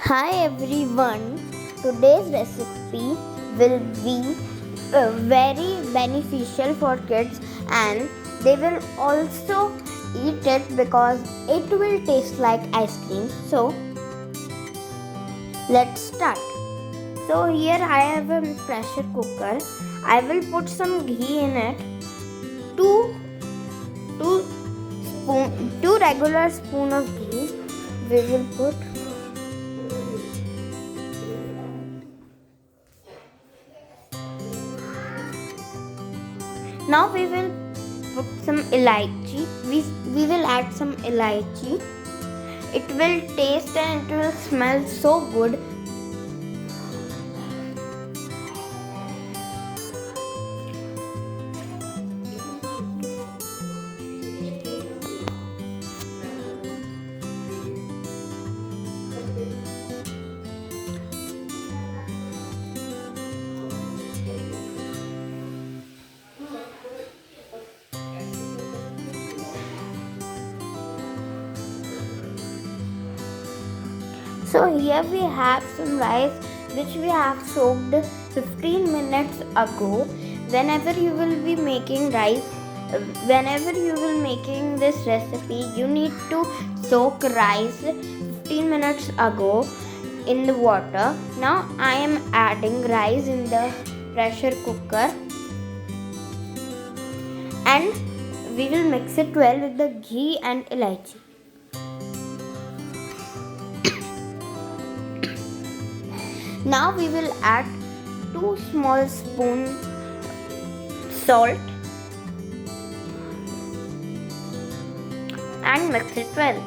Hi everyone, today's recipe will be very beneficial for kids and they will also eat it because it will taste like ice cream. So let's start. So here I have a pressure cooker. I will put some ghee in it. Two, two two regular spoon of ghee we will put. Now we will put some elaichi. We will add some elaichi. It will taste and it will smell so good. So here we have some rice which we have soaked 15 minutes ago. Whenever you will be making rice, whenever you will making this recipe, you need to soak rice 15 minutes ago in the water. Now I am adding rice in the pressure cooker and we will mix it well with the ghee and elaichi. Now we will add 2 small spoon salt and mix it well.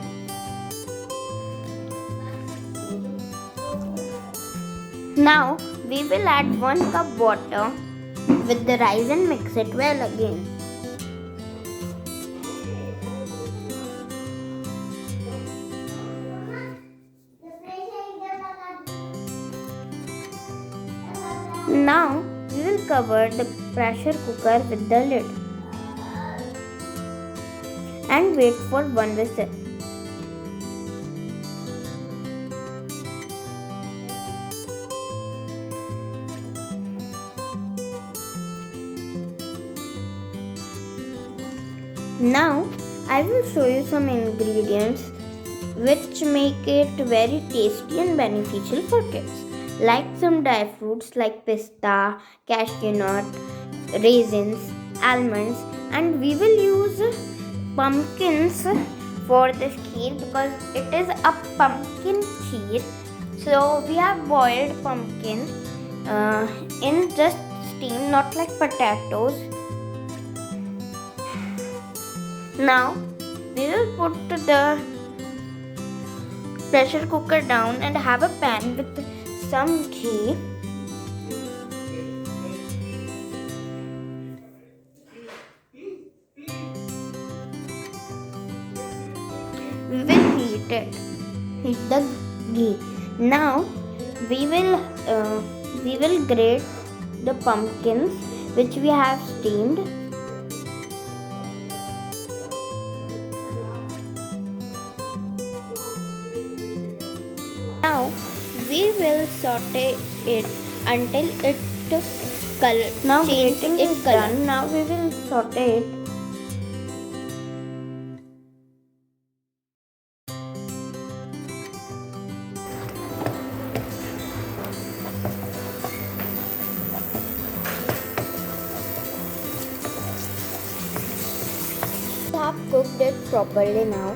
Now we will add 1 cup water with the rice and mix it well again. Now we will cover the pressure cooker with the lid and wait for 1 whistle. Now I will show you some ingredients which make it very tasty and beneficial for kids, like some dry fruits like pista, cashew nut, raisins, almonds, and we will use pumpkins for this kheer because it is a pumpkin kheer. So we have boiled pumpkin in just steam, not like potatoes. Now we will put the pressure cooker down and have a pan with some ghee. We will heat the ghee. Now we will grate the pumpkins which we have steamed. Now we will saute it until it color. Now grating is done. Now we will saute it. We have cooked it properly now,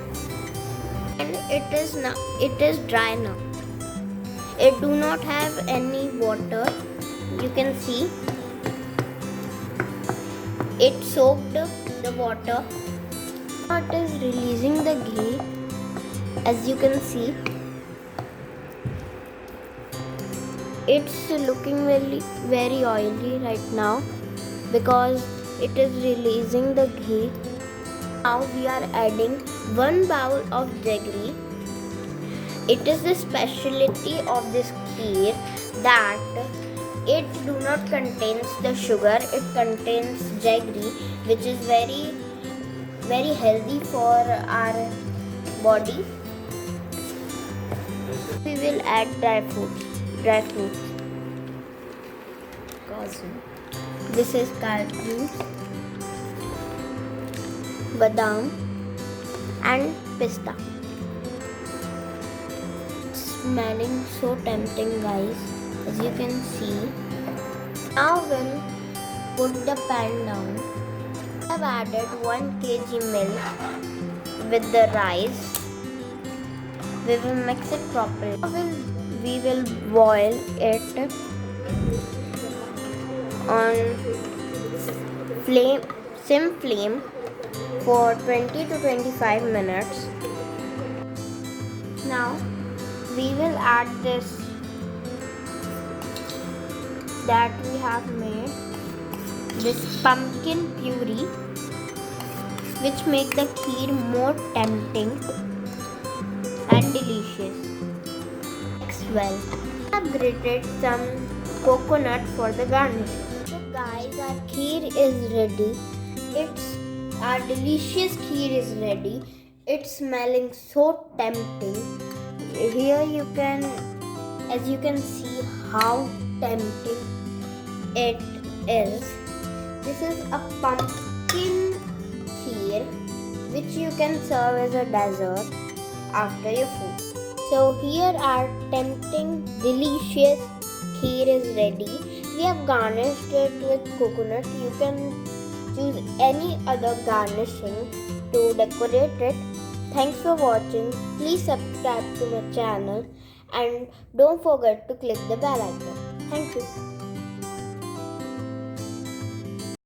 and it is dry now. It do not have any water. You can see it soaked the water. It is releasing the ghee, as you can see. It's looking very oily right now because it is releasing the ghee. Now we are adding 1 bowl of jaggery. It is the specialty of this kheer that it do not contains the sugar. It contains jaggery, which is very healthy for our body. We will add dry fruits. This is cashews, badam, and pista. It's smelling so tempting, guys, as you can see. Now we'll put the pan down. I've added 1 kg milk with the rice. We will mix it properly. Now we will boil it on sim flame for 20 to 25 minutes. Now we will add this that we have made, this pumpkin puree, which make the kheer more tempting and delicious. Mix well. I have grated some coconut for the garnish. So guys, our kheer is ready. Our delicious kheer is ready. It's smelling so tempting. Here as you can see how tempting it is. This is a pumpkin kheer which you can serve as a dessert after your food. So here our tempting delicious kheer is ready. We have garnished it with coconut. You can choose any other garnishing to decorate it. Thanks for watching. Please subscribe to my channel and don't forget to click the bell icon. Thank you.